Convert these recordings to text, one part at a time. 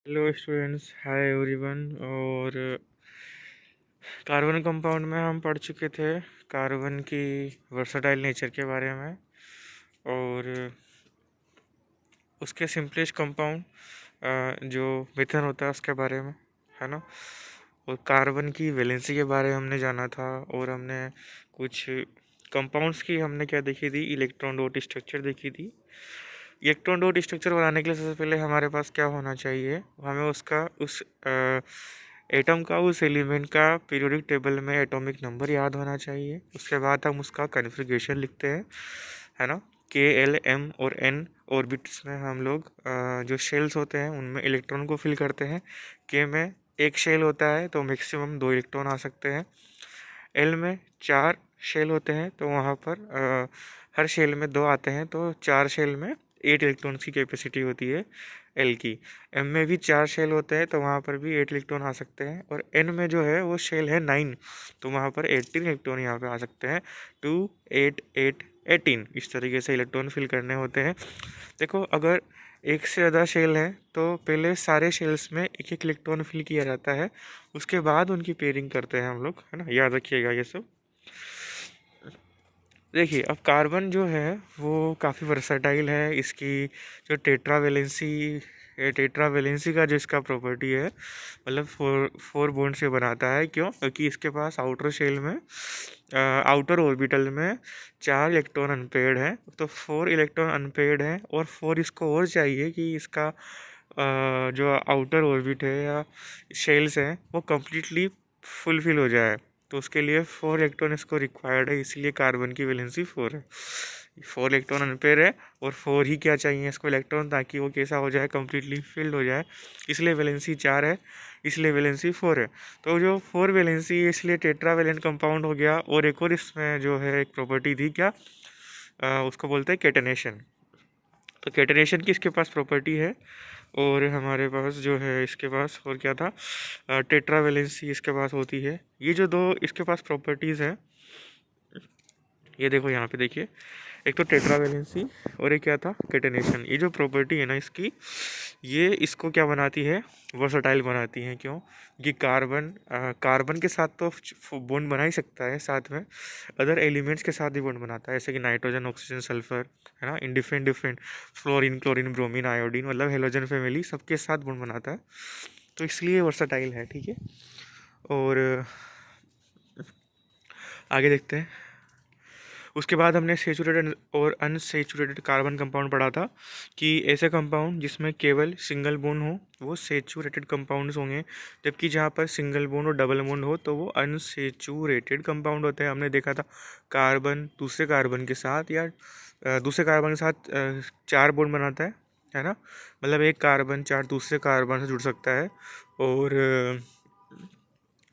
Hello students, hi everyone. और carbon compound में हम पढ़ चुके थे कार्बन की वर्सटाइल नेचर के बारे में और उसके सिंपलेस्ट कंपाउंड जो मीथेन होता है उसके बारे में, है ना। और कार्बन की वैलेंसी के बारे में हमने जाना था और हमने कुछ कंपाउंड्स की हमने क्या देखी थी, इलेक्ट्रॉन डॉट स्ट्रक्चर देखी थी। इलेक्ट्रॉन डॉट स्ट्रक्चर बनाने के लिए सबसे पहले हमारे पास क्या होना चाहिए, हमें उसका उस एटम का उस एलिमेंट का पीरियोडिक टेबल में एटॉमिक नंबर याद होना चाहिए। उसके बाद हम उसका कॉन्फ़िगरेशन लिखते हैं, है ना। के, एल, एम और एन ऑर्बिट्स में हम लोग जो शेल्स होते हैं उनमें इलेक्ट्रॉन को फिल करते हैं। के में एक शेल होता है तो मैक्सिमम 2 इलेक्ट्रॉन आ सकते हैं। एल में 4 शेल होते हैं तो वहाँ पर हर शेल में 2 आते हैं, तो 4 शेल में 8 इलेक्ट्रॉन्स की कैपेसिटी होती है एल की। एम में भी 4 शेल होते हैं तो वहाँ पर भी 8 इलेक्ट्रॉन आ सकते हैं। और एन में जो है वो शेल है 9, तो वहाँ पर 18 इलेक्ट्रॉन यहाँ पे आ सकते हैं। 2, 8, 8, 18 इस तरीके से इलेक्ट्रॉन फिल करने होते हैं। देखो, अगर एक से ज़्यादा शेल है तो पहले सारे शेल्स में एक एक इलेक्ट्रॉन फिल किया जाता है, उसके बाद उनकी पेयरिंग करते हैं हम लोग, है ना। याद रखिएगा ये सब। देखिए, अब कार्बन जो है वो काफ़ी वर्सटाइल है। इसकी जो टेट्रा वैलेंसी का जो इसका प्रॉपर्टी है, मतलब फोर फोर बॉन्ड से बनाता है। क्यों? क्योंकि इसके पास आउटर शेल में, आउटर ऑर्बिटल में 4 इलेक्ट्रॉन अनपेयर्ड है, तो 4 इलेक्ट्रॉन अनपेयर्ड है और 4 इसको और चाहिए कि इसका जो आउटर ऑर्बिट है या शेल्स हैं वो कम्प्लीटली फुलफिल हो जाए। तो उसके लिए 4 इलेक्ट्रॉन इसको रिक्वायर्ड है, इसलिए कार्बन की वैलेंसी 4 है। 4 इलेक्ट्रॉन अनपेयर है और 4 ही क्या चाहिए इसको, इलेक्ट्रॉन, ताकि वो कैसा हो जाए, कम्प्लीटली फिल्ड हो जाए। इसलिए वैलेंसी 4 है, इसलिए वैलेंसी 4 है। तो जो 4 वैलेंसी है इसलिए टेट्रावैलेंट कंपाउंड हो गया। और एक और इसमें जो है एक प्रॉपर्टी थी, क्या उसको बोलते हैं कैटेनेशन। तो कैटेनेशन की इसके पास प्रॉपर्टी है। और हमारे पास जो है इसके पास और क्या था, टेट्रावैलेंसी इसके पास होती है। ये जो दो इसके पास प्रॉपर्टीज़ हैं, ये देखो यहाँ पे देखिए, एक तो टेट्रावैलेंसी और एक क्या था, कैटेनेशन। ये जो प्रॉपर्टी है ना इसकी, ये इसको क्या बनाती है, वर्सटाइल बनाती है। क्यों? कि कार्बन के साथ तो बॉन्ड बना ही सकता है, साथ में अदर एलिमेंट्स के साथ भी बॉन्ड बनाता है, जैसे कि नाइट्रोजन, ऑक्सीजन, सल्फर, है ना, in different different, fluorine, chlorine, bromine, iodine, मतलब हेलोजन फैमिली, सबके साथ बॉन्ड बनाता है। तो इसलिए वर्सटाइल है, ठीक है। और आगे देखते हैं। उसके बाद हमने सेचुरेटेड और अनसेचुरेटेड कार्बन कंपाउंड पढ़ा था, कि ऐसे कंपाउंड जिसमें केवल सिंगल बॉन्ड हो वो सेचुरेटेड कंपाउंड्स होंगे, जबकि जहाँ पर सिंगल बॉन्ड और डबल बॉन्ड हो तो वो अनसेचुरेटेड कंपाउंड होते हैं। हमने देखा था कार्बन दूसरे कार्बन के साथ या दूसरे कार्बन के साथ 4 बॉन्ड बनाता है ना। मतलब एक कार्बन 4 दूसरे कार्बन से जुड़ सकता है। और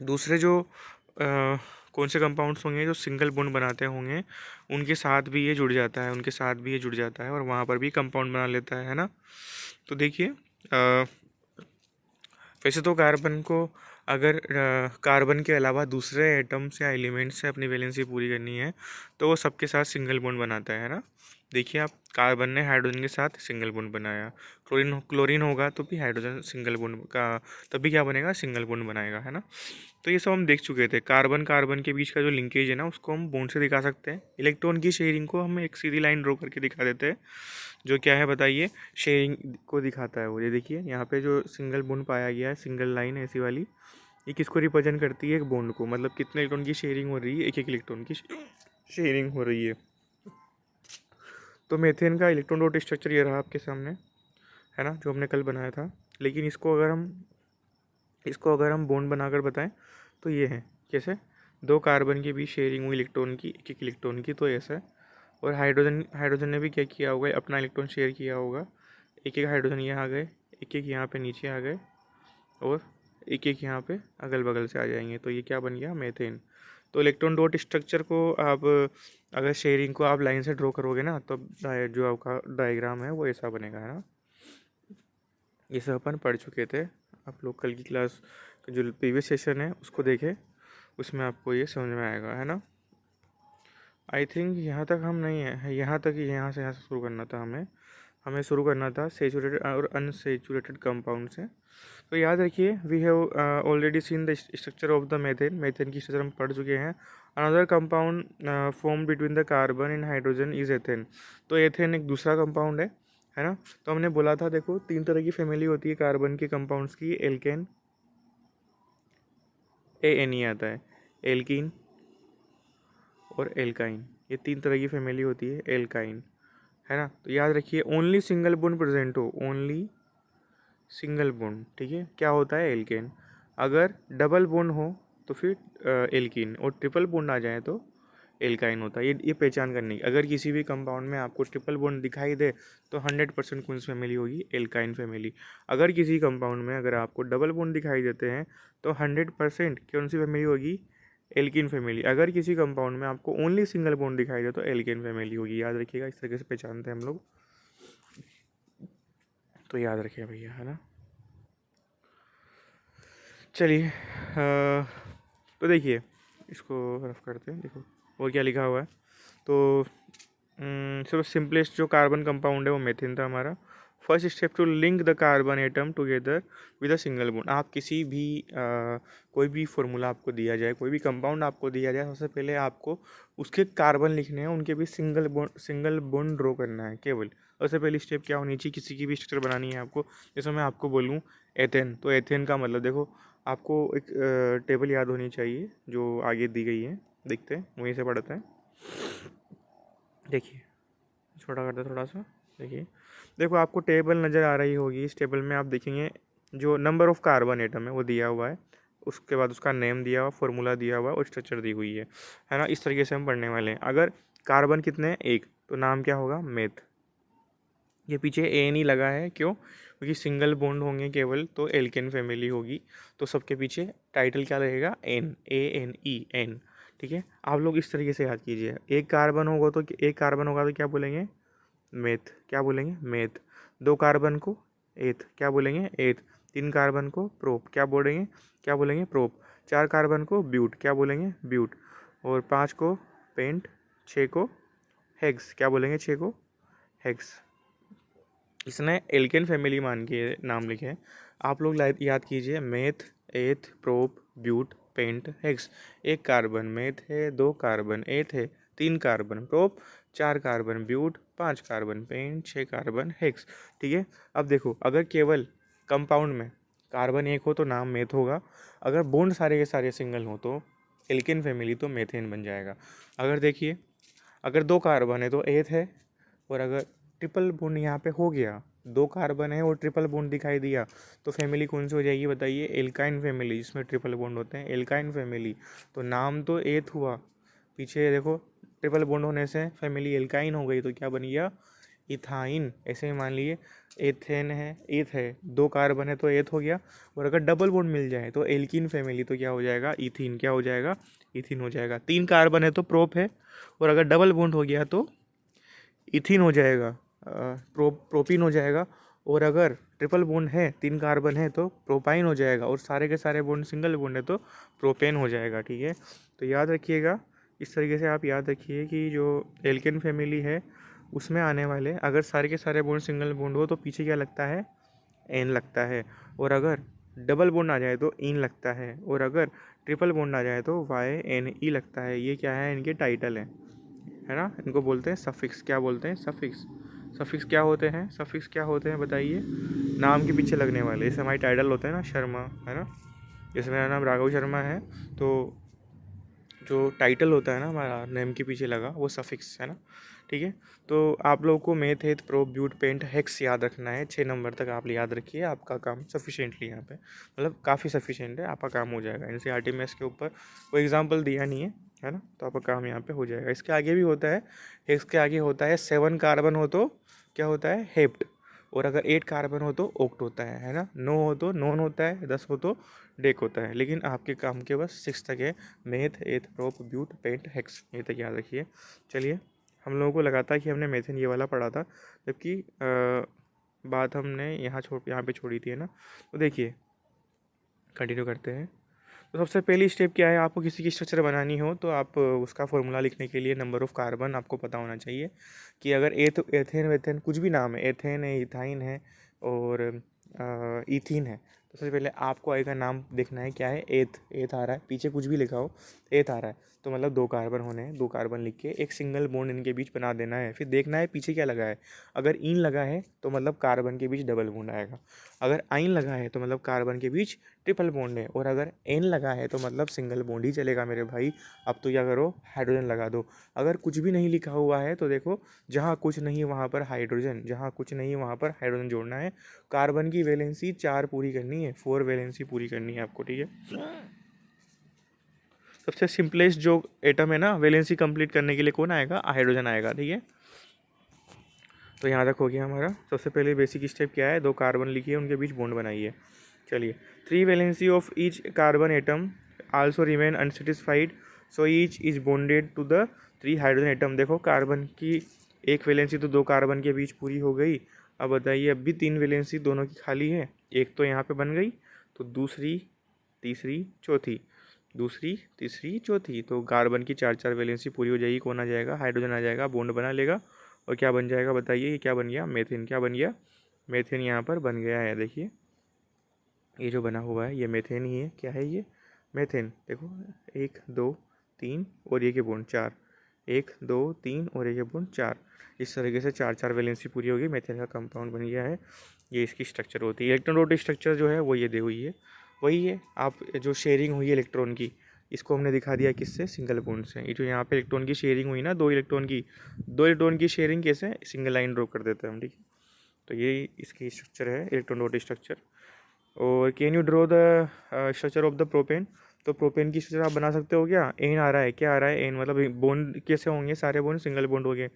दूसरे जो कौन से कंपाउंड्स होंगे जो सिंगल बॉन्ड बनाते होंगे, उनके साथ भी ये जुड़ जाता है, उनके साथ भी ये जुड़ जाता है और वहाँ पर भी कंपाउंड बना लेता है ना। तो देखिए, वैसे तो कार्बन को अगर कार्बन के अलावा दूसरे एटम्स या एलिमेंट्स से अपनी वैलेंसी पूरी करनी है तो वो सबके साथ सिंगल बॉन्ड बनाता है ना। देखिए आप, कार्बन ने हाइड्रोजन के साथ सिंगल बॉन्ड बनाया, क्लोरीन क्लोरीन होगा तो भी हाइड्रोजन सिंगल बॉन्ड का, तभी क्या बनेगा, सिंगल बॉन्ड बनाएगा, है ना। तो ये सब हम देख चुके थे। कार्बन कार्बन के बीच का जो लिंकेज है ना उसको हम बॉन्ड से दिखा सकते हैं। इलेक्ट्रॉन की शेयरिंग को हम एक सीधी लाइन ड्रॉ करके दिखा देते हैं, जो क्या है बताइए, शेयरिंग को दिखाता है वो। ये देखिए यहाँ पे जो सिंगल बॉन्ड पाया गया है, सिंगल लाइन ऐसी वाली, ये किसको रिप्रेजेंट करती है, एक बॉन्ड को। मतलब कितने इलेक्ट्रॉन की शेयरिंग हो रही है, एक एक इलेक्ट्रॉन की शेयरिंग हो रही है। तो मेथेन का इलेक्ट्रॉन डॉट स्ट्रक्चर ये रहा आपके सामने, है ना, जो हमने कल बनाया था। लेकिन इसको अगर हम बॉन्ड बनाकर बताएं तो ये है, कैसे, 2 कार्बन के बीच शेयरिंग हुई इलेक्ट्रॉन की, एक एक इलेक्ट्रॉन की, तो ऐसा है। और हाइड्रोजन ने भी क्या किया होगा, अपना इलेक्ट्रॉन शेयर किया होगा। एक एक हाइड्रोजन यहाँ आ गए, एक एक यहाँ पे नीचे आ गए, और एक एक यहाँ पे अगल बगल से आ जाएंगे, तो ये क्या बन गया, मेथेन। तो इलेक्ट्रॉन डॉट स्ट्रक्चर को आप, अगर शेयरिंग को आप लाइन से ड्रॉ करोगे ना, तो जो आपका डायग्राम है वो ऐसा बनेगा, है ना। ये सब अपन पढ़ चुके थे। आप लोग कल की क्लास का जो प्रीवियस सेशन है उसको देखें, उसमें आपको ये समझ में आएगा, है ना। आई थिंक यहाँ तक हम नहीं है, यहाँ तक ही, यहाँ से शुरू करना था हमें। हमें शुरू करना था सेचुरेटेड और अनसेचुरेटेड कंपाउंड से। तो याद रखिए, we have already seen the structure of the methane. Methane की स्ट्रक्चर हम पढ़ चुके हैं। Another compound form between the carbon and hydrogen is ethane. तो एथेन एक दूसरा कंपाउंड है ना। तो हमने बोला था, देखो 3 तरह की फैमिली होती है कार्बन के कंपाउंड्स की, एल्केन, ANE आता है, एल्कीन और एल्काइन। ये 3 तरह की फैमिली होती है एल्काइन, है ना। तो याद रखिए, ओनली सिंगल बॉन्ड प्रेजेंट हो, ओनली सिंगल बॉन्ड, ठीक है, क्या होता है एल्केन। अगर डबल बॉन्ड हो तो फिर एल्कीन, और ट्रिपल बॉन्ड आ जाए तो एल्काइन होता है। ये पहचान करनी है। अगर किसी भी कंपाउंड में आपको ट्रिपल बॉन्ड दिखाई दे तो 100% कौन सी फैमिली होगी, एल्काइन फैमिली। अगर किसी कंपाउंड में अगर आपको डबल बॉन्ड दिखाई देते हैं तो 100% कौन सी फैमिली होगी, एल्कीन फैमिली। अगर किसी कंपाउंड में आपको ओनली सिंगल बॉन्ड दिखाई दे तो एल्केन फैमिली होगी। याद रखिएगा, इस तरीके से पहचानते हैं हम लोग। तो याद रखिए भैया, है ना। चलिए तो देखिए, इसको रफ करते हैं। देखो और क्या लिखा हुआ है। तो सबसे सिंपलेस्ट जो कार्बन कंपाउंड है वो मेथिन था हमारा। First step to link the carbon atom together with a single bond. आप किसी भी कोई भी फॉर्मूला आपको दिया जाए, कोई भी कंपाउंड आपको दिया जाए, सबसे पहले आपको उसके कार्बन लिखने हैं, उनके भी सिंगल बॉन्ड ड्रॉ करना है केवल। सबसे पहली स्टेप क्या होनी चाहिए, किसी की भी स्ट्रक्चर बनानी है आपको। जैसे मैं आपको बोलूँ एथेन, तो एथेन का मतलब देखो, आपको एक टेबल याद होनी चाहिए जो आगे दी गई है। देखते हैं, वहीं से पढ़ते हैं। देखिए, छोटा करते थोड़ा सा। देखिए, देखो आपको टेबल नज़र आ रही होगी। इस टेबल में आप देखेंगे जो नंबर ऑफ़ कार्बन एटम है वो दिया हुआ है, उसके बाद उसका नेम दिया हुआ, फॉर्मूला दिया हुआ और स्ट्रक्चर दी हुई है ना। इस तरीके से हम पढ़ने वाले हैं। अगर कार्बन कितने हैं, एक, तो नाम क्या होगा, मेथ। ये पीछे ए नहीं लगा है, क्यों, क्योंकि सिंगल बॉन्ड होंगे केवल तो एल्केन फैमिली होगी। तो सबके पीछे टाइटल क्या रहेगा, एन, ANE, एन। ठीक है, आप लोग इस तरीके से याद कीजिए। एक कार्बन होगा तो क्या बोलेंगे, मेथ। क्या बोलेंगे, मेथ। 2 कार्बन को एथ, क्या बोलेंगे, एथ। 3 कार्बन को प्रोप, क्या बोलेंगे प्रोप। 4 कार्बन को ब्यूट, क्या बोलेंगे, ब्यूट। और 5 को पेंट, 6 को हेक्स, क्या बोलेंगे, 6 को हेक्स। इसने एल्केन फैमिली मान के नाम लिखे हैं। आप लोग याद कीजिए, meth, eth, prop, but, pent, hex. 1 carbon meth है, 2 कार्बन एथ है, 3 carbon prop, 4 carbon but, 5 carbon pent, 6 carbon hex. ठीक है। अब देखो, अगर केवल कंपाउंड में कार्बन एक हो तो नाम मेथ होगा। अगर बॉन्ड सारे के सारे सिंगल हो तो एल्केन फैमिली, तो मेथेन बन जाएगा। अगर देखिए, अगर 2 कार्बन है तो एथ है, और अगर ट्रिपल बॉन्ड यहाँ पे हो गया, 2 कार्बन है और ट्रिपल बॉन्ड दिखाई दिया, तो फैमिली कौन सी हो जाएगी बताइए, एल्काइन फैमिली, जिसमें ट्रिपल बॉन्ड होते हैं, एल्काइन फैमिली। तो नाम तो एथ हुआ, पीछे देखो ट्रिपल बॉन्ड होने से फैमिली एल्काइन हो गई, तो क्या बन गया, इथाइन। ऐसे ही मान लिए एथेन है, एथ है, 2 कार्बन है तो एथ हो गया। और अगर डबल बॉन्ड मिल जाए तो एल्कीन फैमिली, तो क्या हो जाएगा, इथीन। क्या हो जाएगा, इथीन हो जाएगा। 3 कार्बन है तो प्रोप है, और अगर डबल बॉन्ड हो गया तो इथीन हो जाएगा, प्रोपीन हो जाएगा। और अगर ट्रिपल बॉन्ड है, 3 कार्बन है तो प्रोपाइन हो जाएगा, और सारे के सारे बॉन्ड सिंगल बॉन्ड है तो प्रोपेन हो जाएगा। ठीक है, तो याद रखिएगा, इस तरीके से आप याद रखिए कि जो एल्केन फैमिली है उसमें आने वाले अगर सारे के सारे बॉन्ड सिंगल बॉन्ड हो तो पीछे क्या लगता है, एन लगता है। और अगर डबल बॉन्ड आ जाए तो इन लगता है, और अगर ट्रिपल बॉन्ड आ जाए तो YNE लगता है। ये क्या है, इनके टाइटल है ना। इनको बोलते हैं सफिक्स। क्या बोलते हैं, सफिक्स। सफिक्स क्या होते हैं, सफिक्स क्या होते हैं बताइए, नाम के पीछे लगने वाले। जैसे हमारी टाइटल होता है ना, शर्मा, है ना। जैसे मेरा नाम राघव शर्मा है, तो जो टाइटल होता है ना हमारा नेम के पीछे लगा, वो सफिक्स है ना। ठीक है, तो आप लोगों को meth, eth, prop, but, pent, hex याद रखना है। 6 नंबर तक आप याद रखिए, आपका काम सफिशिएंटली यहाँ पे, मतलब काफ़ी सफिशिएंट है, आपका काम हो जाएगा। NCERT में इसके ऊपर कोई एग्जाम्पल दिया नहीं है ना, तो आपका काम यहाँ पे हो जाएगा। इसके आगे भी होता है, हेक्स के आगे होता है 7 कार्बन हो तो क्या होता है, हेप्ट। और अगर 8 कार्बन हो तो ओक्ट होता है ना। 9 हो तो नॉन होता है, 10 हो तो डेक होता है। लेकिन आपके काम के बस 6 तक है, meth, eth, prop, but, pent, hex, ये तक याद रखिए। चलिए, हम लोगों को लगा था कि हमने मेथेन ये वाला पढ़ा था, जबकि बात हमने यहाँ पे छोड़ी थी, है ना। तो देखिए, कंटिन्यू करते हैं। तो सबसे पहली स्टेप क्या है, आपको किसी की स्ट्रक्चर बनानी हो तो आप उसका फॉर्मूला लिखने के लिए नंबर ऑफ़ कार्बन आपको पता होना चाहिए कि अगर एथेन वेथेन कुछ भी नाम है, एथेन है, इथाइन है और इथीन है, तो सबसे पहले आपको आएगा नाम देखना है क्या है, एथ एथ आ रहा है, पीछे कुछ भी लिखा हो एथ आ रहा है तो मतलब 2 कार्बन होने हैं, 2 कार्बन लिख के एक सिंगल बॉन्ड इनके बीच बना देना है। फिर देखना है पीछे क्या लगा है, अगर इन लगा है तो मतलब कार्बन के बीच डबल बॉन्ड आएगा, अगर आइन लगा है तो मतलब कार्बन के बीच ट्रिपल बॉन्ड है, और अगर एन लगा है तो मतलब सिंगल बॉन्ड ही चलेगा मेरे भाई। अब तो क्या करो, हाइड्रोजन लगा दो। अगर कुछ भी नहीं लिखा हुआ है तो देखो, जहाँ कुछ नहीं वहाँ पर हाइड्रोजन, जहाँ कुछ नहीं वहाँ पर हाइड्रोजन जोड़ना है। कार्बन की वैलेंसी 4 पूरी करनी है, 4 वैलेंसी पूरी करनी है आपको, ठीक है। सबसे सिंपलेस्ट जो एटम है ना वैलेंसी कंप्लीट करने के लिए कौन आएगा, हाइड्रोजन आएगा, ठीक है। तो यहाँ तक हो गया हमारा। सबसे पहले बेसिक स्टेप क्या है, 2 कार्बन लिखिए, उनके बीच बॉन्ड बनाइए। चलिए, 3 valency of each carbon atom also remain unsatisfied, so each is bonded to the 3 hydrogen atom. देखो कार्बन की एक वैलेंसी तो 2 कार्बन के बीच पूरी हो गई। अब बताइए, अब भी 3 वैलेंसी दोनों की खाली है, एक तो यहाँ पे बन गई, तो दूसरी, तीसरी, चौथी, दूसरी, तीसरी, चौथी, तो कार्बन की 4 वैलेंसी पूरी हो जाएगी। कौन आ जाएगा, हाइड्रोजन आ जाएगा, बॉन्ड बना लेगा और क्या बन जाएगा बताइए, ये क्या बन गया, मेथेन। क्या बन गया, मेथेन यहाँ पर बन गया है। देखिए ये जो बना हुआ है ये मेथेन ही है। क्या है ये, मेथेन। देखो 1 2 3 और ये के बॉन्ड 4, 1 2 3 और ये के बॉन्ड 4। इस तरीके से 4 वैलेंसी पूरी होगी, मेथेन का कंपाउंड बन गया है। ये इसकी स्ट्रक्चर होती है। इलेक्ट्रॉन डॉट स्ट्रक्चर जो है वो ये दे हुई है, वही है। आप जो शेयरिंग हुई है इलेक्ट्रॉन की, इसको हमने दिखा दिया किससे, सिंगल बॉन्ड से। ये जो यहाँ पे इलेक्ट्रॉन की शेयरिंग हुई ना, 2 इलेक्ट्रॉन की शेयरिंग कैसे, सिंगल लाइन ड्रॉ कर देते हैं हम, ठीक है। तो ये इसकी स्ट्रक्चर है, इलेक्ट्रॉन डॉट स्ट्रक्चर। और can you draw the structure of the propane, तो प्रोपेन की स्ट्रक्चर आप बना सकते हो क्या, एन आ रहा है, क्या आ रहा है, एन मतलब बॉन्ड कैसे होंगे, सारे बॉन्ड सिंगल बॉन्ड हो गए।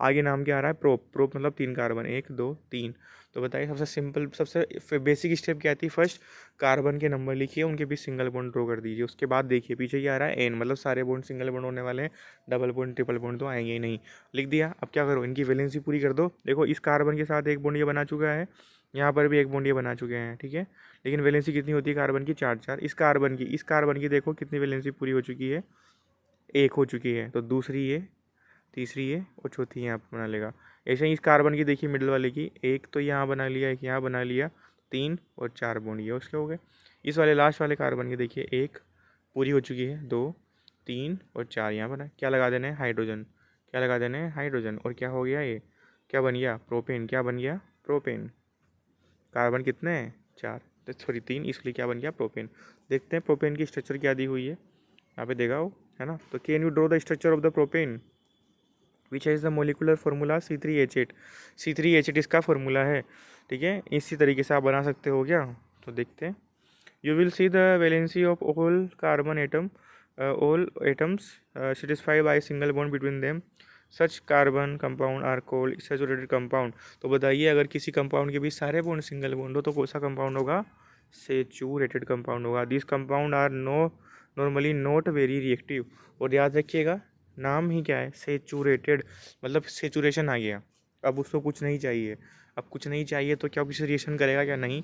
आगे नाम क्या आ रहा है, प्रोप, प्रोप मतलब 3 कार्बन, 1 2 3। तो बताइए सबसे सिंपल, सबसे बेसिक स्टेप क्या थी, फर्स्ट कार्बन के नंबर लिखिए, उनके बीच सिंगल बॉन्ड ड्रॉ कर दीजिए। उसके बाद देखिए पीछे क्या आ रहा है, एन मतलब सारे बॉन्ड सिंगल बॉन्ड होने वाले हैं, डबल बॉन्ड ट्रिपल बॉन्ड तो आएंगे ही नहीं। लिख दिया। अब क्या करो, इनकी वैलेंसी पूरी कर दो। देखो इस कार्बन के साथ एक बॉन्ड ये बना चुका है, यहाँ पर भी एक बॉन्ड ये बना चुके हैं, ठीक है। लेकिन वैलेंसी कितनी होती है कार्बन की, 4 इस कार्बन की देखो कितनी वैलेंसी पूरी हो चुकी है, 1 हो चुकी है। तो दूसरी ये, तीसरी ये और चौथी यहाँ पर बना लेगा। ऐसे ही इस कार्बन की देखिए मिडिल वाले की, एक तो यहाँ बना लिया, एक यहाँ बना लिया, 3 और 4 बॉन्ड ये उसके हो गए। इस वाले लास्ट वाले कार्बन की देखिए, एक पूरी हो चुकी है, 2 3 और 4 यहाँ बना। क्या लगा देना है, हाइड्रोजन। क्या लगा देना है, हाइड्रोजन। और क्या हो गया ये, क्या बन गया, प्रोपेन। क्या बन गया, प्रोपेन। कार्बन कितने हैं, 4, तो सॉरी 3, इसलिए क्या बन गया, प्रोपेन। देखते हैं प्रोपेन की स्ट्रक्चर क्या दी हुई है, यहाँ पे देखा हो, है ना। तो can you draw the structure of the propane which has the molecular formula C3H8। C3H8 इसका फार्मूला है, ठीक है। इसी तरीके से आप बना सकते हो क्या, तो देखते हैं। You will see the valency of all carbon atom, all atoms satisfied by single bond between them, such carbon compound are called saturated compound. तो बताइए अगर किसी कंपाउंड के बीच सारे बॉन्ड सिंगल बॉन्ड हो तो कौन सा कंपाउंड होगा, सेचुरेटेड कंपाउंड होगा। This compound are normally not very reactive. और याद रखिएगा नाम ही क्या है, सेचुरेटेड, मतलब सेचुरेशन आ गया। अब उसको कुछ नहीं चाहिए, अब कुछ नहीं चाहिए तो क्या किसी रिएक्शन करेगा क्या, नहीं।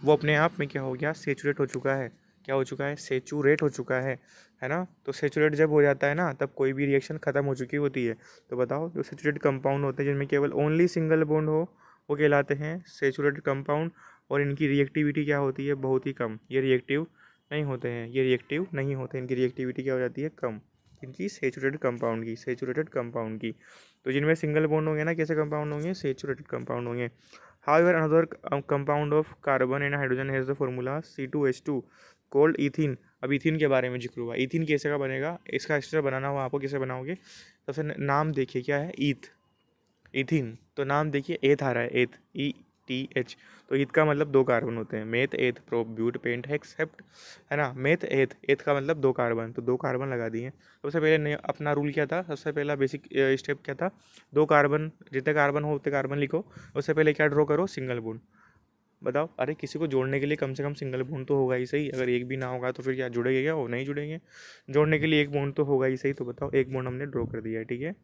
वो अपने आप में क्या हो गया, सेचुरेट हो चुका है। क्या हो चुका है, सेचुरेट हो चुका है ना। तो सेचुरेट जब हो जाता है ना, तब कोई भी रिएक्शन खत्म हो चुकी होती है। तो बताओ जो सेचुरेट कंपाउंड होते हैं जिनमें केवल ओनली सिंगल बॉन्ड हो, वो कहलाते हैं सेचुरेटेड कंपाउंड। और इनकी रिएक्टिविटी क्या होती है, बहुत ही कम। ये रिएक्टिव नहीं होते हैं, ये रिएक्टिव नहीं होते, इनकी रिएक्टिविटी क्या हो जाती है, कम। इनकी सेचुरेटेड कंपाउंड की। तो जिनमें सिंगल बॉन्ड होंगे ना, कैसे कंपाउंड होंगे, सेचुरेटेड कंपाउंड होंगे। However another compound of carbon and hydrogen has the formula C2H2 cold ethene. अब इथीन के बारे में जिक्र हुआ, इथीन कैसे का बनेगा, इसका स्ट्रक्चर बनाना हुआ आपको, कैसे बनाओगे। सबसे नाम देखिए क्या है, इथीन। तो नाम देखिए, एथ आ रहा है, एथ, ETH। तो ईथ का मतलब 2 कार्बन होते हैं, meth eth prop but paint हेक्सेप्ट, है ना। मेथ एथ, एथ का मतलब 2 कार्बन, तो 2 कार्बन लगा दिए। सबसे पहले अपना रूल क्या था, सबसे पहला बेसिक स्टेप क्या था, 2 कार्बन, जितने कार्बन हो उतने कार्बन लिखो। उससे पहले क्या ड्रॉ करो, सिंगल बॉन्ड। बताओ, अरे किसी को जोड़ने के लिए कम से कम सिंगल बॉन्ड तो होगा ही सही। अगर एक भी ना होगा तो फिर क्या जुड़ेगा, क्या वो नहीं जुड़ेंगे। जोड़ने के लिए एक बॉन्ड तो होगा ही सही। तो बताओ, एक बॉन्ड हमने ड्रॉ कर दिया है, ठीक है।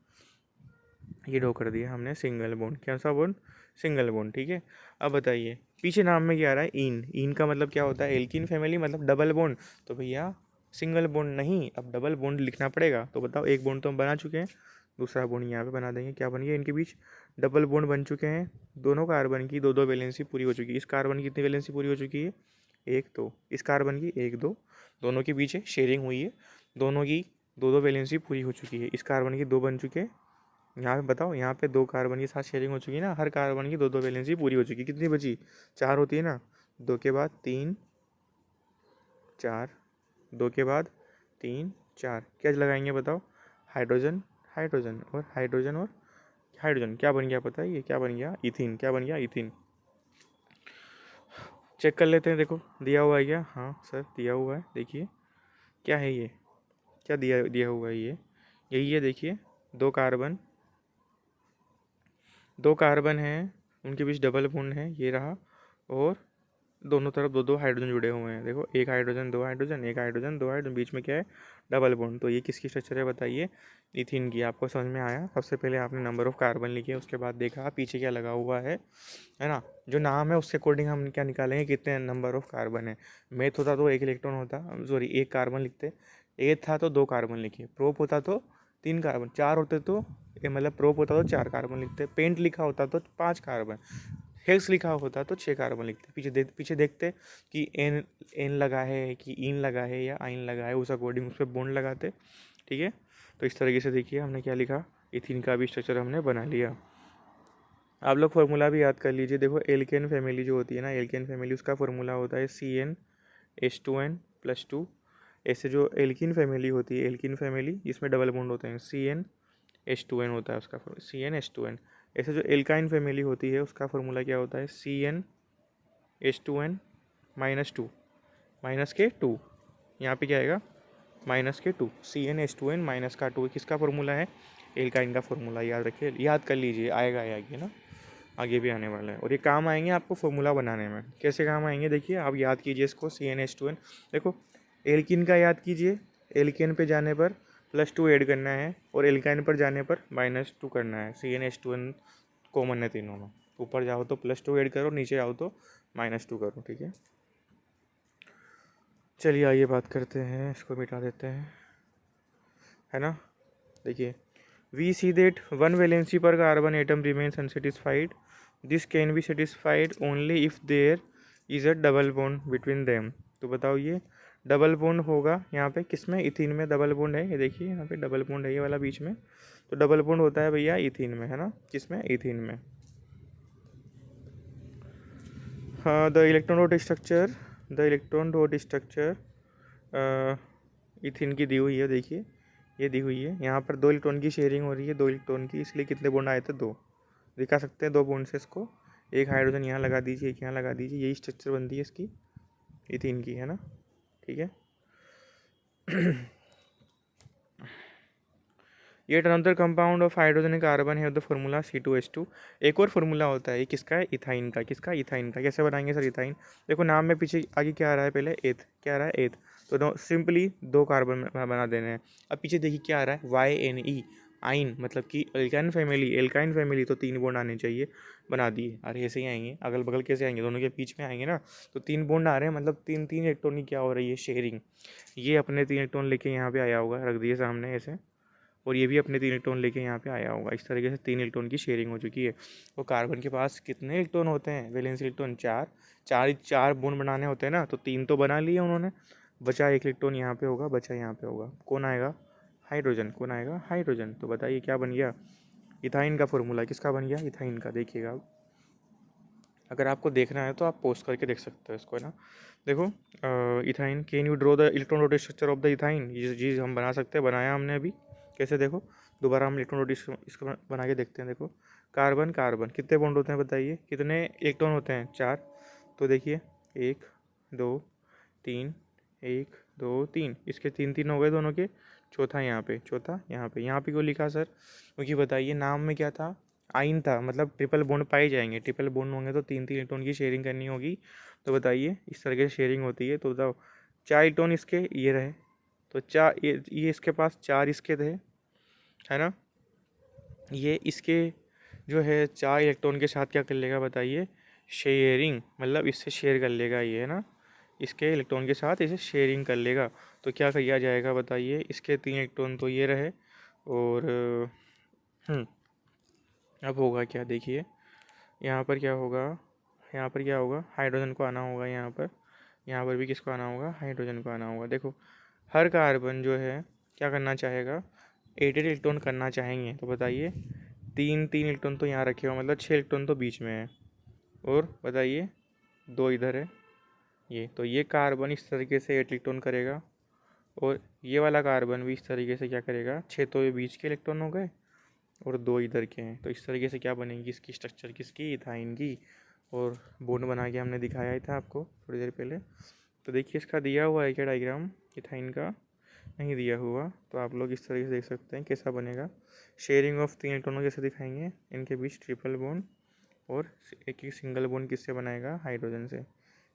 ये ड्रॉ कर दिया हमने सिंगल बॉन्ड, कौन सा बॉन्ड, सिंगल बॉन्ड, ठीक है। अब बताइए पीछे नाम में क्या आ रहा है, इन। इन का मतलब क्या होता है, एल्किन फैमिली मतलब डबल बॉन्ड। तो भैया सिंगल बॉन्ड नहीं, अब डबल बॉन्ड लिखना पड़ेगा। तो बताओ, एक बॉन्ड तो हम बना चुके हैं, दूसरा बॉन्ड यहाँ पे बना देंगे। क्या बन गया इनके बीच, डबल बॉन्ड बन चुके हैं। दोनों कार्बन की दो दो वैलेंसी पूरी हो चुकी है। इस कार्बन की कितनी वैलेंसी पूरी हो चुकी है, एक दो। इस कार्बन की एक दो, दोनों के बीच शेयरिंग हुई है, दोनों की दो दो वैलेंसी पूरी हो चुकी है। इस कार्बन की दो बन चुके हैं। यहाँ पे बताओ, यहाँ पे दो कार्बन के साथ शेयरिंग हो चुकी है ना, हर कार्बन की दो दो वैलेंसी पूरी हो चुकी है। कितनी बची, चार होती है ना, दो के बाद तीन चार, दो के बाद तीन चार, क्या लगाएंगे बताओ, हाइड्रोजन, हाइड्रोजन और हाइड्रोजन और हाइड्रोजन। क्या बन गया पता है, ये क्या बन गया, इथिन। क्या बन गया, इथिन। चेक कर लेते हैं, देखो दिया हुआ है क्या, हाँ सर दिया हुआ है। देखिए क्या है ये, क्या दिया दिया हुआ है, ये यही है। देखिए दो कार्बन, दो कार्बन हैं, उनके बीच डबल बॉन्ड है, ये रहा। और दोनों तरफ दो दो हाइड्रोजन जुड़े हुए हैं। देखो एक हाइड्रोजन दो हाइड्रोजन, एक हाइड्रोजन दो हाइड्रोजन, बीच में क्या है, डबल बॉन्ड। तो ये किसकी स्ट्रक्चर है बताइए, इथिन की। आपको समझ में आया, सबसे पहले आपने नंबर ऑफ कार्बन लिखे, उसके बाद देखा पीछे क्या लगा हुआ है ना। जो नाम है उसके अकॉर्डिंग हम क्या निकालेंगे, कितने नंबर ऑफ कार्बन है। मेथ होता तो एक इलेक्ट्रॉन होता, सॉरी एक कार्बन लिखते। एथ था तो दो कार्बन लिखे, प्रोप होता तो तीन कार्बन, चार होते तो मतलब प्रोप होता तो चार कार्बन लिखते, पेंट लिखा होता तो पांच कार्बन, हेक्स लिखा होता तो छः कार्बन लिखते। पीछे देखते कि एन एन लगा है कि इन लगा है या आइन लगा है, उस अकॉर्डिंग उस पर बॉन्ड लगाते। ठीक है, तो इस तरीके से देखिए हमने क्या लिखा, इथिन का भी स्ट्रक्चर हमने बना लिया। आप लोग फार्मूला भी याद कर लीजिए। देखो एल्केन फैमिली जो होती है ना, एल्केन फैमिली, उसका फार्मूला होता है CnH2n+2। ऐसे जो एल्किन फैमिली होती है, एल्किन फैमिली जिसमें डबल बॉन्ड होते हैं, CnH2n होता है उसका, CnH2n। ऐसे जो एल्काइन फैमिली होती है उसका फार्मूला क्या होता है, CnH2n-2, माइनस के टू। यहाँ पे क्या आएगा, माइनस के टू, CnH2n माइनस का टू, किसका फार्मूला है, एल्काइन का फार्मूला। याद रखिए, याद कर लीजिए, आएगा आगे ना, आगे भी आने वाला है। और ये काम आएंगे आपको फार्मूला बनाने में। कैसे काम आएंगे देखिए, आप याद कीजिए इसको, CnH2n। देखो एल्किन का याद कीजिए, एल्केन पे जाने पर +2 ऐड करना है और एल्काइन पर जाने पर -2 करना है। CnH2n कॉमन है तीनों में, ऊपर जाओ तो +2 ऐड करो, नीचे आओ तो -2 करो। ठीक है, चलिए आइए बात करते हैं, इसको मिटा देते हैं, है ना। देखिए, we see that one valency पर carbon atom remains unsatisfied, this can be satisfied only if there is a double bond between them. तो बताओ, ये डबल बॉन्ड होगा यहाँ पे किसमें, इथिन में डबल बॉन्ड है, ये देखिए यहाँ पे डबल बॉन्ड है, ये वाला बीच में। तो डबल बॉन्ड होता है भैया इथिन में, है ना, किसमें, इथिन में। हाँ, the electron dot structure, the electron dot structure इथिन की दी हुई है। देखिए ये दी हुई है, यहाँ पर दो इलेक्ट्रॉन की शेयरिंग हो रही है, दो इलेक्ट्रॉन की, इसलिए कितने बॉन्ड आए थे, दो। दिखा सकते हैं दो बॉन्ड से इसको, एक हाइड्रोजन यहाँ लगा दीजिए, एक यहाँ लगा दीजिए, यही स्ट्रक्चर बनती है इसकी, इथिन की, है ना। ठीक है, yet another compound of hydrogen carbon है द फार्मूला C2H2। एक और फार्मूला होता है, ये किसका है, इथाइन का। किसका, इथाइन का। कैसे बनाएंगे सर इथाइन, देखो नाम में पीछे आगे क्या आ रहा है, पहले एथ, क्या आ रहा है, एथ। तो सिंपली दो कार्बन बना देने हैं। अब पीछे देखिए क्या आ रहा है, YNE, आइन, मतलब कि एल्काइन फैमिली, एल्काइन फैमिली, तो तीन बॉन्ड आने चाहिए, बना दिए। अरे ऐसे ही आएंगे, अगल बगल कैसे आएंगे, दोनों के बीच में आएंगे ना। तो तीन बॉन्ड आ रहे हैं, मतलब तीन तीन इलेक्ट्रॉन की क्या हो रही है, शेयरिंग। ये अपने तीन इलेक्ट्रॉन लेके यहाँ पे आया होगा, रख दिए सामने ऐसे, और ये भी अपने तीन इलेक्ट्रॉन लेके यहाँ पे आया होगा। इस तरीके से तीन इलेक्ट्रॉन की शेयरिंग हो चुकी है। और कार्बन के पास कितने इलेक्ट्रॉन होते हैं, वैलेंस इलेक्ट्रॉन चार, चार चार बॉन्ड बनाने होते हैं ना, तो तीन तो बना लिए उन्होंने, बचा एक इलेक्ट्रॉन यहाँ पे होगा, बचा यहाँ पे होगा, कौन आएगा, हाइड्रोजन। कौन आएगा, हाइड्रोजन। तो बताइए क्या बन गया, इथाइन का फॉर्मूला किसका बन गया, इथाइन का। देखिएगा, अगर आपको देखना है तो आप पोस्ट करके देख सकते हो इसको, है ना। देखो ethyne, can you draw the electron rotate structure of the ethyne. ये चीज़ हम बना सकते हैं, बनाया हमने अभी। कैसे, देखो दोबारा हम इलेक्ट्रॉन रोटेट इसको बना के देखते हैं। देखो कार्बन कार्बन कितने बॉन्ड होते हैं बताइए, कितने इलेक्ट्रॉन होते हैं, चार। तो देखिए एक दो तीन, एक दो तीन, इसके तीन तीन हो गए दोनों के, चौथा यहाँ पे, चौथा यहाँ पे। यहाँ पे क्यों लिखा सर, क्योंकि बताइए नाम में क्या था, आइन था, मतलब ट्रिपल बॉन्ड पाए जाएंगे। ट्रिपल बॉन्ड होंगे तो तीन तीन इलेक्ट्रॉन की शेयरिंग करनी होगी। तो बताइए इस तरह से शेयरिंग होती है। तो बताओ, चार इलेक्ट्रॉन इसके ये रहे, तो चार ये इसके पास चार इसके थे, है ना। ये इसके जो है चार इलेक्ट्रॉन के साथ क्या कर लेगा बताइए, शेयरिंग मतलब इससे शेयर कर लेगा ये, है ना, इसके इलेक्ट्रॉन के साथ इसे शेयरिंग कर लेगा। तो क्या किया जाएगा बताइए, इसके 3 इलेक्ट्रॉन तो ये रहे, और हम्म, अब होगा क्या देखिए, यहाँ पर क्या होगा, यहाँ पर क्या होगा, हाइड्रोजन को आना होगा यहाँ पर भी किसको आना होगा, हाइड्रोजन को आना होगा। देखो हर कार्बन जो है क्या करना चाहेगा, 8 इलेक्ट्रॉन करना चाहेंगे। तो बताइए 3 इलेक्ट्रॉन तो यहाँ रखे हो, मतलब 6 इलेक्ट्रॉन तो बीच में है, और बताइए 2 इधर है। ये तो ये कार्बन इस तरीके से 8 इलेक्ट्रॉन करेगा, और ये वाला कार्बन भी इस तरीके से क्या करेगा, 6 तो ये बीच के इलेक्ट्रॉन हो गए और 2 इधर के हैं। तो इस तरीके से क्या बनेगी इसकी स्ट्रक्चर, किसकी, इथाइन की। और बॉन्ड बना के हमने दिखाया ही था आपको थोड़ी देर पहले। तो देखिए इसका दिया हुआ है क्या डायग्राम, इथाइन का नहीं दिया हुआ, तो आप लोग इस तरीके से देख सकते हैं कैसा बनेगा। शेयरिंग ऑफ 3 इलेक्ट्रॉनों कैसे दिखाएंगे, इनके बीच ट्रिपल बॉन्ड, और एक एक सिंगल बॉन्ड किससे बनाएगा, हाइड्रोजन से।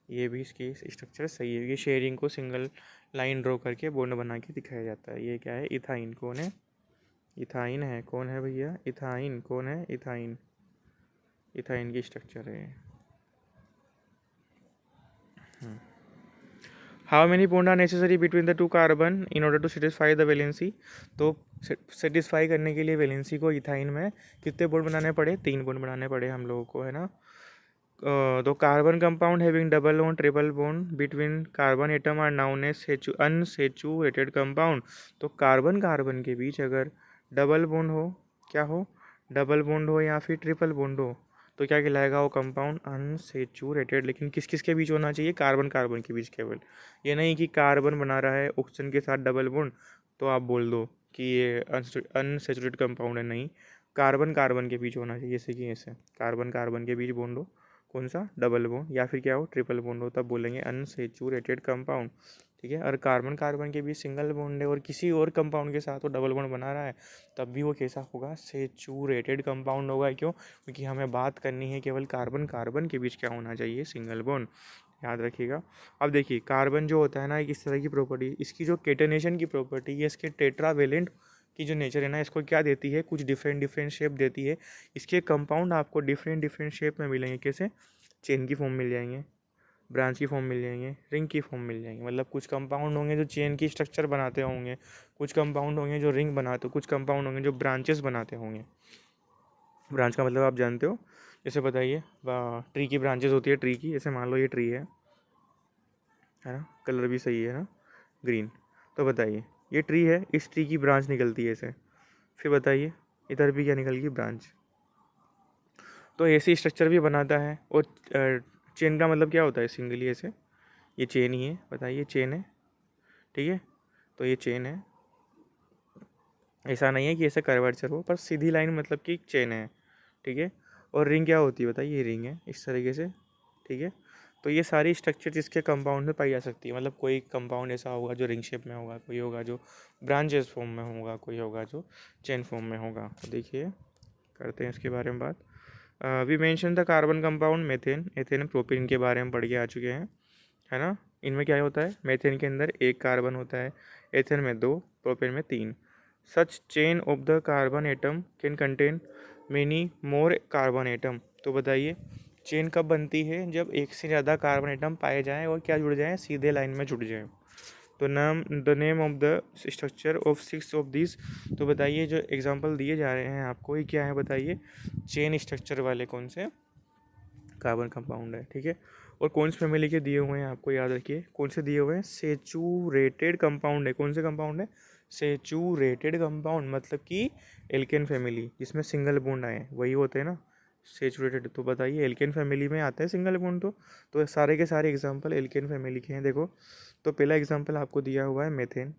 ये भी इसकी स्ट्रक्चर सही है, ये शेयरिंग को सिंगल लाइन ड्रॉ करके बॉन्ड बना के दिखाया जाता है। ये क्या है, इथाइन। कौन है, इथाइन है। कौन है भैया, इथाइन। कौन है, इथाइन। इथाइन की स्ट्रक्चर है। How many bond are necessary between the two carbon in order to satisfy the valency. तो सेटिस्फाई करने के लिए वैलेंसी को इथाइन में कितने बॉन्ड बनाने पड़े, 3 बॉन्ड बनाने पड़े हम लोगों को, है ना। तो carbon compound having double bond triple bond between carbon atom are known as unsaturated compound. तो कार्बन कार्बन के बीच अगर डबल बॉन्ड हो, क्या हो, डबल बॉन्ड हो या फिर ट्रिपल बॉन्ड हो, तो क्या कहलाएगा वो कंपाउंड, अनसेचुरेटेड। लेकिन किस किस के बीच होना चाहिए, कार्बन कार्बन के बीच केवल। ये नहीं कि कार्बन बना रहा है ऑक्सीजन के साथ डबल बॉन्ड तो आप बोल दो कि ये अनसेचुरेटेड कंपाउंड है, नहीं, कार्बन कार्बन के बीच होना चाहिए। जैसे कि ऐसे कार्बन कार्बन के बीच बॉन्ड हो, कौन सा, डबल बॉन्ड, या फिर क्या हो, ट्रिपल बॉन्ड हो, तब बोलेंगे अनसेचुरेटेड कंपाउंड। ठीक है, और कार्बन कार्बन के बीच सिंगल बॉन्ड है और किसी और कंपाउंड के साथ वो डबल बॉन्ड बना रहा है, तब भी वो कैसा होगा, सेचुरेटेड कंपाउंड होगा। क्यों, क्योंकि हमें बात करनी है केवल कार्बन कार्बन के बीच क्या होना चाहिए, सिंगल बॉन्ड। याद रखिएगा। अब देखिए कार्बन जो होता है ना, एक इस तरह की प्रॉपर्टी, इसकी जो केटनेशन की प्रॉपर्टी है, इसके टेट्रावेलेंट की जो नेचर है ना, इसको क्या देती है, कुछ डिफरेंट डिफरेंट शेप देती है। इसके कंपाउंड आपको डिफरेंट डिफरेंट शेप में मिलेंगे। कैसे, चेन की फॉर्म मिल जाएंगे, ब्रांच की फॉर्म मिल जाएंगे, रिंग की फॉर्म मिल जाएंगे। मतलब कुछ कंपाउंड होंगे जो चेन की स्ट्रक्चर बनाते होंगे, कुछ कंपाउंड होंगे जो रिंग बनाते, कुछ कंपाउंड होंगे जो ब्रांचेस बनाते होंगे। ब्रांच का मतलब आप जानते हो, जैसे बताइए, ट्री की ब्रांचेस होती है, ट्री की, जैसे मान लो ये ट्री है ना, कलर भी सही है ना, ग्रीन। तो बताइए ये ट्री है, इस ट्री की ब्रांच निकलती है ऐसे, फिर बताइए इधर भी क्या निकल गई, ब्रांच। तो ऐसी स्ट्रक्चर भी बनाता है। और चेन का मतलब क्या होता है, सिंगली ऐसे, ये चेन ही है, बताइए चेन है, ठीक है, तो ये चेन है। ऐसा नहीं है कि ऐसे कर्वेचर हो, पर सीधी लाइन मतलब कि चेन है, ठीक है। और रिंग क्या होती है बताइए, ये रिंग है इस तरीके से, ठीक है। तो ये सारी स्ट्रक्चर जिसके कंपाउंड में पाई जा सकती है। मतलब कोई कंपाउंड ऐसा होगा जो रिंग शेप में होगा, कोई होगा जो ब्रांचेस फॉर्म में होगा, कोई होगा जो चेन फॉर्म में होगा। तो देखिए करते हैं इसके बारे में बात। We mention the carbon compound methane, ethane, propane के बारे में पढ़ के आ चुके हैं, है ना। इनमें क्या होता है, मेथेन के अंदर एक कार्बन होता है, एथेन में 2, प्रोपेन में 3। Such chain of the carbon atom can contain many more carbon atom. तो बताइए चेन कब बनती है, जब एक से ज़्यादा कार्बन एटम पाए जाएं और क्या जुड़ जाएं, सीधे लाइन में जुड़ जाएं। तो the name of the structure of 6 of this. तो बताइए जो एग्जांपल दिए जा रहे हैं आपको, ये क्या है बताइए, चेन स्ट्रक्चर वाले कौन से कार्बन कंपाउंड है, ठीक है। और कौन से फैमिली के दिए हुए हैं आपको याद रखिए, कौन से दिए हुए हैं, सेचुरेटेड कंपाउंड है। कौन से कंपाउंड है, सेचुरेटेड कंपाउंड, मतलब कि एल्केन फैमिली, जिसमें सिंगल बॉन्ड आए वही होते हैं ना सेचुरेटेड। तो बताइए एल्केन फैमिली में आता है सिंगल बॉन्ड। तो सारे के सारे एग्जांपल एल्केन फैमिली के हैं। देखो तो पहला एग्जांपल आपको दिया हुआ है मेथेन।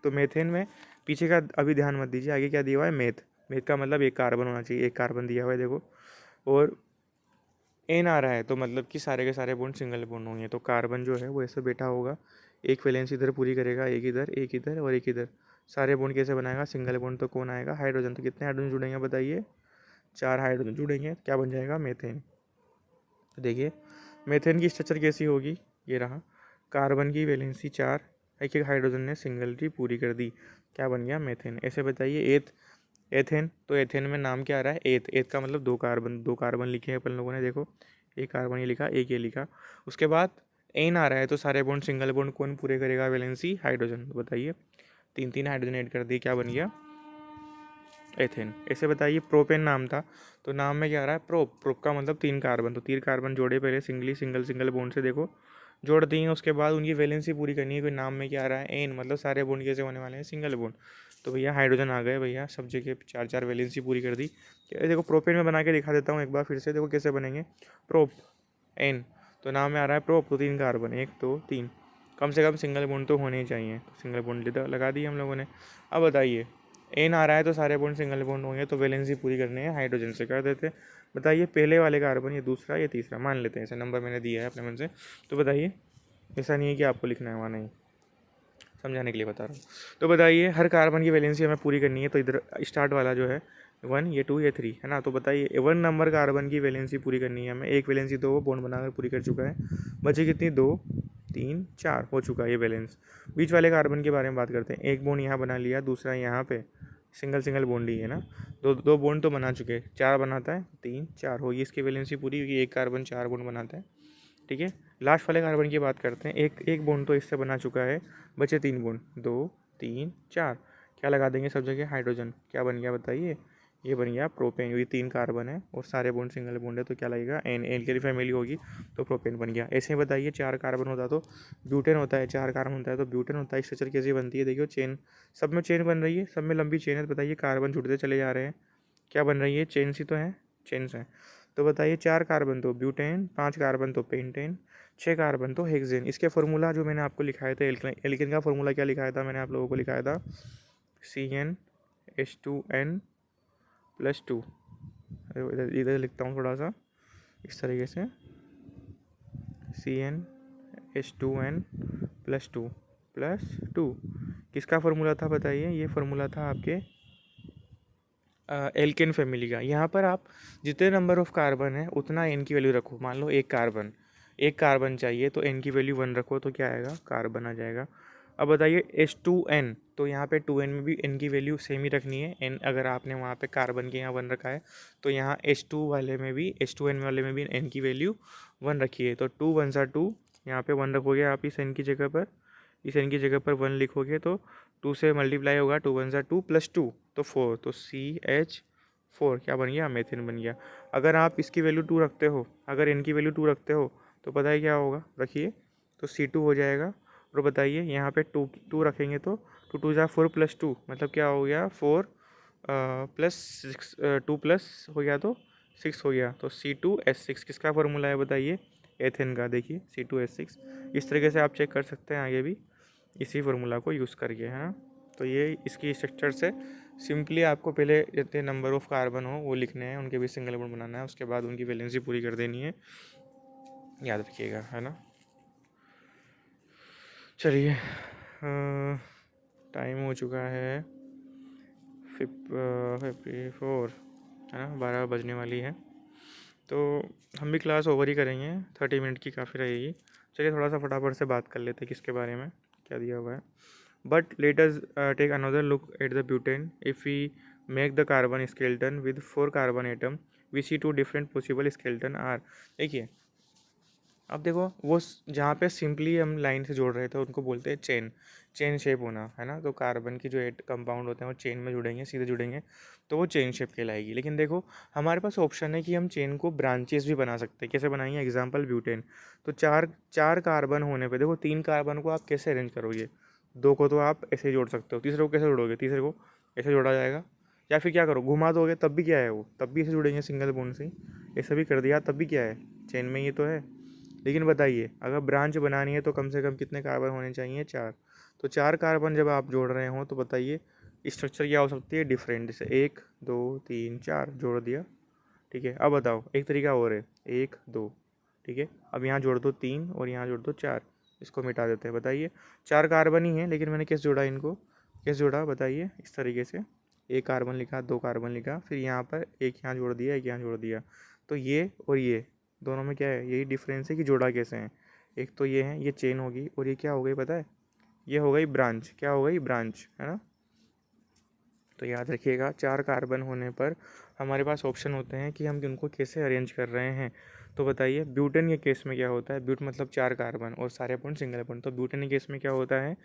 तो मेथेन में पीछे का अभी ध्यान मत दीजिए, आगे क्या दिया हुआ है, मेथ। मेथ का मतलब एक कार्बन होना चाहिए, एक कार्बन दिया हुआ है देखो। और एन आ रहा है तो मतलब कि सारे के सारे बॉन्ड सिंगल बॉन्ड होंगे। तो कार्बन जो है वो ऐसे बैठा होगा, एक वैलेंस इधर पूरी करेगा, एक इधर और एक इधर। सारे बॉन्ड कैसे बनाएगा, सिंगल बॉन्ड। तो कौन आएगा, हाइड्रोजन। तो कितने हाइड्रोजन जुड़ेंगे बताइए, 4 हाइड्रोजन जुड़ेंगे, क्या बन जाएगा, मेथेन। तो देखिए मेथेन की स्ट्रक्चर कैसी होगी, ये रहा, कार्बन की वैलेंसी 4, एक एक हाइड्रोजन ने सिंगलिटी पूरी कर दी, क्या बन गया, मेथेन। ऐसे बताइए एथेन। तो एथेन में नाम क्या आ रहा है, एथ। एथ का मतलब 2 कार्बन, 2 कार्बन लिखे हैं अपन लोगों ने, देखो एक कार्बन ये लिखा, एक ये लिखा। उसके बाद एन आ रहा है तो सारे बॉन्ड सिंगल बॉन्ड कौन पूरे करेगा, वैलेंसी हाइड्रोजन। तो बताइए, तीन तीन हाइड्रोजन ऐड कर दिए, क्या बन गया, एथेन। ऐसे बताइए प्रोपेन नाम था, तो नाम में क्या आ रहा है, प्रोप। प्रोप का मतलब तीन कार्बन, तो तीन कार्बन जोड़े पहले सिंगली सिंगल सिंगल बॉन्ड से, देखो जोड़ दिए। उसके बाद उनकी वैलेंसी पूरी करनी है, कोई नाम में क्या आ रहा है, एन, मतलब सारे बॉन्ड कैसे होने वाले हैं, सिंगल बॉन्ड। तो भैया हाइड्रोजन आ गए भैया, सब जगह चार चार वैलेंसी पूरी कर दी। देखो प्रोपेन में बना के दिखा देता हूँ एक बार फिर से, देखो कैसे बनेंगे। प्रोप एन, तो नाम में आ रहा है प्रोप, तो तीन कार्बन, एक दो तीन, कम से कम सिंगल बॉन्ड तो होने ही चाहिए, तो सिंगल बॉन्ड लगा दिए हम लोगों ने। अब बताइए, एन आ रहा है तो सारे बॉन्ड सिंगल बॉन्ड होंगे, तो वैलेंसी पूरी करनी है, हाइड्रोजन से कर देते। बताइए पहले वाले कार्बन, ये दूसरा, ये तीसरा, मान लेते हैं ऐसे, नंबर मैंने दिया है अपने मन से। तो बताइए, ऐसा नहीं है कि आपको लिखना है वहाँ, नहीं, समझाने के लिए बता रहा हूँ। तो बताइए हर कार्बन की वैलेंसी हमें पूरी करनी है, तो इधर स्टार्ट वाला जो है 1, ये 2, ये 3 है ना। तो बताइए 1 नंबर कार्बन की वैलेंसी पूरी करनी है हमें, एक वैलेंसी तो वो बॉन्ड बनाकर पूरी कर चुका है, बची कितनी, 2 3 4 हो चुका है ये बैलेंस। बीच वाले कार्बन के बारे में बात करते हैं, एक बॉन्ड यहाँ बना लिया, दूसरा यहाँ पे, सिंगल सिंगल बॉन्ड ही है ना, दो दो बॉन्ड तो बना चुके, चार बनाता है, 3 4 होगी इसकी वैलेंसी पूरी, क्योंकि एक कार्बन चार बॉन्ड बनाता है, ठीक है। लास्ट वाले कार्बन की बात करते हैं, एक एक बॉन्ड तो इससे बना चुका है, बचे तीन बॉन्ड, 2 3 4, क्या लगा देंगे सब जगह, हाइड्रोजन। क्या बन गया बताइए, ये बन गया प्रोपेन, ये तीन कार्बन है और सारे बॉन्ड सिंगल बॉन्ड है, तो क्या लगेगा, एन, एन की फैमिली होगी, तो प्रोपेन बन गया। ऐसे ही बताइए चार कार्बन होता तो ब्यूटेन होता है, चार कार्बन होता है तो ब्यूटेन होता है। स्ट्रक्चर कैसे बनती है, देखियो चेन, सब में चेन बन रही है, सब में लंबी चेन है। तो बताइए कार्बन जुड़ते चले जा रहे हैं, क्या बन रही है, चेन सी तो है, चेन्स हैं। तो बताइए चार कार्बन तो ब्यूटेन, पांच कार्बन तो पेंटेन, छः कार्बन तो हेक्सेन। इसके फार्मूला जो मैंने आपको लिखाया था, एल्केन का फार्मूला क्या लिखाया था मैंने आप लोगों को, लिखाया था CnH2n+2। इधर इधर लिखता हूँ थोड़ा सा इस तरीके से, CnH2n+2 +2। किसका फार्मूला था बताइए, ये फार्मूला था आपके एल्केन फैमिली का। यहाँ पर आप जितने नंबर ऑफ कार्बन है उतना एन की वैल्यू रखो। मान लो एक कार्बन चाहिए तो एन की वैल्यू 1 रखो, तो क्या आएगा, कार्बन आ जाएगा। अब बताइए H2n, तो यहाँ पे 2n में भी n की वैल्यू सेम ही रखनी है। n अगर आपने वहाँ पे कार्बन के यहाँ 1 रखा है, तो यहाँ H2 वाले में भी, H2n वाले में भी n की वैल्यू 1 रखी है, तो 2 1 सा 2, यहाँ पे 1 रखोगे आप इस n की जगह पर, इस n की जगह पर 1 लिखोगे तो 2 से मल्टीप्लाई होगा, 2 1 सा 2 +2 तो 4, तो CH4 क्या बन गया, मेथिन बन गया। अगर आप इसकी वैल्यू 2 रखते हो, अगर n की वैल्यू 2 रखते हो, तो पता है क्या होगा, रखिए, तो C2 हो जाएगा। और बताइए यहाँ पे 2 2 रखेंगे तो 2 2 जा 4 +2, मतलब क्या हो गया, 4 +6, 2 प्लस हो गया तो 6 हो गया, तो C2H6 किसका फॉर्मूला है बताइए, एथेन का। देखिए C2H6, इस तरीके से आप चेक कर सकते हैं आगे भी इसी फार्मूला को यूज़ करके, है ना। तो ये इसकी स्ट्रक्चर से सिंपली आपको पहले जितने नंबर ऑफ कार्बन हो वो लिखने हैं, उनके भी सिंगल बॉन्ड बनाना है, उसके बाद उनकी वैलेंसी पूरी कर देनी है, याद रखिएगा, है ना। चलिए टाइम हो चुका है 54, है ना, 12 बजने वाली है, तो हम भी क्लास ओवर ही करेंगे, 30 मिनट की काफ़ी रहेगी। चलिए थोड़ा सा फटाफट से बात कर लेते हैं किसके बारे में, क्या दिया हुआ है। But let us take another look at the butane. If we make the carbon skeleton with 4 carbon atom, we see 2 different possible skeleton are. देखिए अब देखो वो जहाँ पे सिंपली हम लाइन से जोड़ रहे थे उनको बोलते हैं चेन, चेन शेप होना, है ना। तो कार्बन की जो एट कंपाउंड होते हैं वो चेन में जुड़ेंगे, सीधे जुड़ेंगे, तो वो चेन शेप कहलाएगी। लेकिन देखो हमारे पास ऑप्शन है कि हम चेन को ब्रांचेस भी बना सकते हैं। कैसे बनाएंगे, एग्जांपल ब्यूटेन, तो चार चार कार्बन होने पे देखो, तीन कार्बन को आप कैसे अरेंज करोगे, दो को तो आप ऐसे ही जोड़ सकते हो, तीसरे को कैसे जोड़ोगे, तीसरे को ऐसे जोड़ा जाएगा, या फिर क्या करो, घुमा दोगे तब भी क्या है, वो तब भी ऐसे जुड़ेंगे सिंगल बॉन्ड से, ऐसे भी कर दिया तब भी क्या है, चेन में ये तो है। लेकिन बताइए अगर ब्रांच बनानी है तो कम से कम कितने कार्बन होने चाहिए, चार। तो चार कार्बन जब आप जोड़ रहे हो तो बताइए स्ट्रक्चर क्या हो सकती है, डिफरेंट, जैसे 1 2 3 4 जोड़ दिया, ठीक है। अब बताओ एक तरीका और है, 1 2, ठीक है। अब यहाँ जोड़ दो 3 और यहाँ जोड़ दो 4, इसको मिटा देते हैं। बताइए चार कार्बन ही है, लेकिन मैंने कैसे जोड़ा इनको, कैसे जोड़ा बताइए, इस तरीके से एक कार्बन लिखा, दो कार्बन लिखा, फिर यहाँ पर एक यहाँ जोड़ दिया, एक यहाँ जोड़ दिया, तो ये और ये दोनों में क्या है, यही डिफरेंस है कि जोड़ा कैसे हैं। एक तो ये है, ये चेन होगी, और ये क्या हो गई पता है, ये हो गई ब्रांच, क्या हो गई, ब्रांच, है ना। तो याद रखिएगा चार कार्बन होने पर हमारे पास ऑप्शन होते हैं कि हम उनको कैसे अरेंज कर रहे हैं। तो बताइए ब्यूटेन के केस में क्या होता है, ब्यूट मतलब 4 कार्बन और सारे बॉन्ड सिंगल बॉन्ड, तो ब्यूटेन के केस में क्या होता है,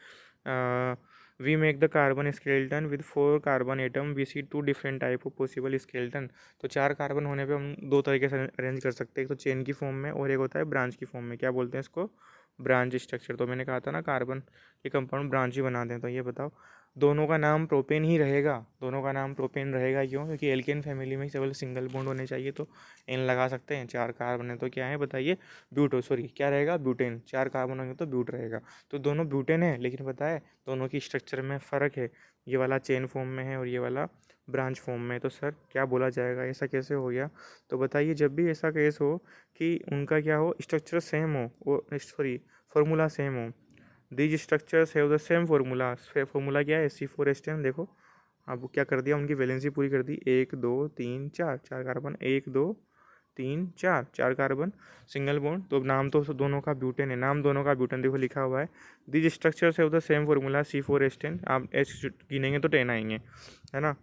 we make the carbon skeleton with 4 carbon atom, we see 2 different type of possible skeleton. तो 4 कार्बन होने पे हम 2 तरीके से अरेंज कर सकते हैं, एक तो चेन की फॉर्म में और एक होता है ब्रांच की फॉर्म में। क्या बोलते हैं इसको, ब्रांच स्ट्रक्चर। तो मैंने कहा था ना कार्बन के कंपाउंड ब्रांच ही बनाते हैं। तो ये बताओ दोनों का नाम प्रोपेन ही रहेगा, दोनों का नाम प्रोपेन रहेगा, क्यों, क्योंकि एल्केन फैमिली में केवल सिंगल बॉन्ड होने चाहिए, तो एन लगा सकते हैं। 4 कार्बन है तो क्या है बताइए, ब्यूटो, सॉरी क्या रहेगा, ब्यूटेन। 4 कार्बन होंगे तो ब्यूट रहेगा। तो दोनों ब्यूटेन है, लेकिन पता है दोनों की स्ट्रक्चर में फ़र्क है, ये वाला चेन फॉर्म में है और ये वाला ब्रांच फॉर्म में। तो सर क्या बोला जाएगा, ऐसा कैसे हो गया। तो बताइए जब भी ऐसा केस हो कि उनका क्या हो, स्ट्रक्चर सेम हो, वो सॉरी फार्मूला सेम हो, these structures have the same formula. Formula क्या है, C4H10। देखो अब क्या कर दिया, उनकी वैलेंसी पूरी कर दी, 1 2 3 4, 4 कार्बन, 1 2 3 4, 4 कार्बन सिंगल बॉन्ड। तो नाम तो दोनों का ब्यूटेन है, नाम दोनों का ब्यूटेन देखो लिखा हुआ है। These structures have the same formula C4H10, आप एच गिनेंगे तो 10 आएंगे, है ना।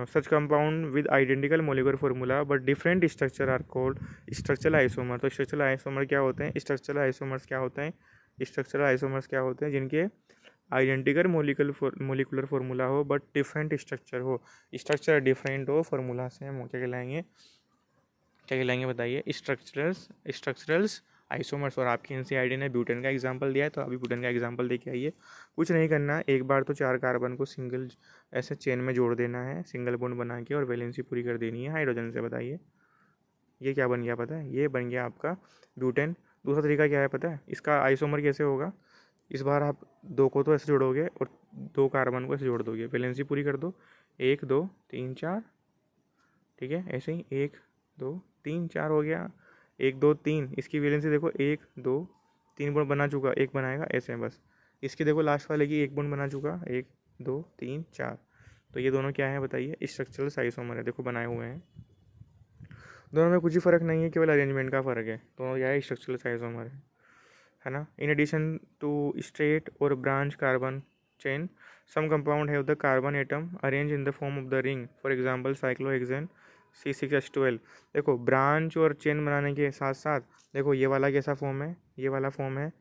Such compound with identical molecular formula but different structure are called structural isomer. तो स्ट्रक्चरल आइसोमर क्या होते हैं, स्ट्रक्चरल आइसोमर्स क्या होते हैं, स्ट्रक्चरल आइसोमर्स क्या होते हैं, जिनके आइडेंटिकल मोलिकुलर फार्मूला हो बट डिफरेंट स्ट्रक्चर हो, स्ट्रक्चर डिफरेंट हो, फार्मूला सेम हो, क्या कहलाएंगे, क्या कहलाएंगे बताइए, स्ट्रक्चरल्स आइसोमर्स। और आपकी एनसीईआरटी ने ब्यूटेन का एग्जांपल दिया है, तो अभी ब्यूटेन का एग्जांपल दे के आइए। कुछ नहीं करना, एक बार तो 4 कार्बन को सिंगल ऐसे चेन में जोड़ देना है, सिंगल बॉन्ड बना के, और वैलेंसी पूरी कर देनी है हाइड्रोजन से। बताइए ये क्या बन गया, पता है, ये बन गया आपका ब्यूटेन। दूसरा तरीका क्या है पता है, इसका आइसोमर कैसे होगा, इस बार आप 2 को तो ऐसे जोड़ोगे और 2 कार्बन को ऐसे जोड़ दोगे, वैलेंसी पूरी कर दो, 1 2 3 4, ठीक है, ऐसे ही 1 2 3 4 हो गया, 1 2 3, इसकी वैलेंसी देखो 1 2 3 बॉन्ड बना चुका, एक बनाएगा ऐसे में बस। इसकी देखो लास्ट वाले की 1 बॉन्ड बना चुका, 1 2 3 4। तो ये दोनों क्या है बताइए, स्ट्रक्चरल आइसोमर है, देखो बनाए हुए हैं। दोनों में कुछ ही फ़र्क नहीं है, केवल अरेंजमेंट का फ़र्क है, दोनों क्या है, स्ट्रक्चरल आइसोमर है ना। इन एडिशन टू स्ट्रेट और branch carbon chain, some compound have the carbon atom arrange in the form of the ring, for example cyclohexane C6H12। देखो ब्रांच और चेन बनाने के साथ साथ देखो ये वाला कैसा फॉर्म है, ये वाला फॉर्म है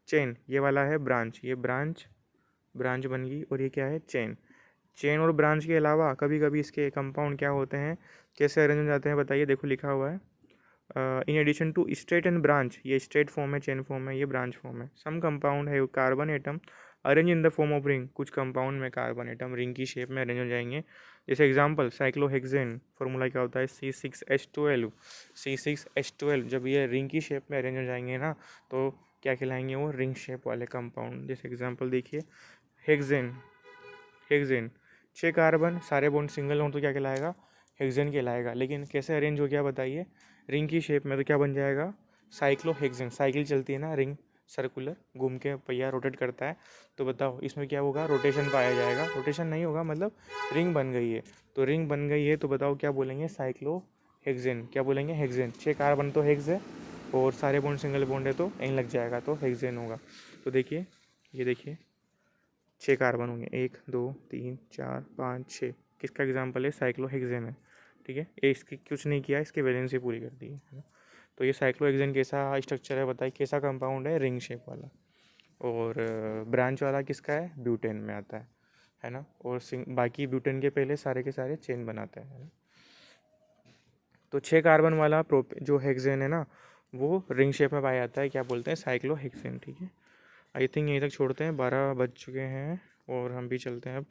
चेन, ये वाला है ब्रांच, ये ब्रांच ब्रांच बन गई, और ये क्या है चेन। चेन और ब्रांच के अलावा कभी कभी इसके कंपाउंड क्या होते हैं, कैसे अरेंज हो जाते हैं बताइए, देखो लिखा हुआ है in addition to straight and branch, ये स्ट्रेट फॉर्म है, चेन फॉर्म है, ये ब्रांच फॉर्म है। सम कंपाउंड है carbon atom arrange in the form of ring, कुछ कंपाउंड में कार्बन एटम रिंग की शेप में अरेंज हो जाएंगे। जैसे एग्जांपल साइक्लोहेक्सेन, फॉर्मूला क्या होता है C6H12। C6H12 जब ये रिंग की शेप में अरेंज हो जाएंगे ना, तो क्या कहलाएंगे, वो रिंग शेप वाले कंपाउंड। जैसे एग्जाम्पल देखिए हेक्सेन, हेक्सेन 6 कार्बन, सारे बॉन्ड सिंगल हों तो क्या कहलाएगा, हेक्सेन कहलाएगा। लेकिन कैसे अरेंज हो गया बताइए, रिंग की शेप में, तो क्या बन जाएगा, साइक्लोहेक्सेन। साइकिल चलती है ना, रिंग सर्कुलर घूम के पहिया रोटेट करता है, तो बताओ इसमें क्या होगा, रोटेशन पाया जाएगा, रोटेशन नहीं होगा मतलब रिंग बन गई है। तो रिंग बन गई है तो बताओ क्या बोलेंगे, साइक्लोहेक्सेन। क्या बोलेंगे, हेक्सेन। 6 कार्बन तो हेक्स है और सारे बॉन्ड सिंगल बॉन्ड है तो एन लग जाएगा, तो हेक्सेन होगा। तो देखिए ये देखिए 6 कार्बन होंगे, 1 2 3 4 5 6, किसका एग्जाम्पल है, साइक्लोहेक्सेन है, ठीक है। ये इसकी कुछ नहीं किया, इसकी वैलेंसी पूरी कर दी है ना। तो ये साइक्लोहेक्सेन कैसा स्ट्रक्चर है बताइए, कैसा कंपाउंड है, रिंग शेप वाला। और ब्रांच वाला किसका है, ब्यूटेन में आता है ना। और बाकी ब्यूटेन के पहले सारे के सारे चेन बनाते हैं, है ना। तो 6 कार्बन वाला जो हेक्सेन है ना, वो रिंग शेप में पाया जाता है, क्या बोलते हैं, साइक्लोहेक्सेन, ठीक है। आई थिंक यहीं तक छोड़ते हैं, 12 बज चुके हैं और हम भी चलते हैं अब।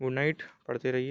गुड नाइट, पढ़ते रहिए।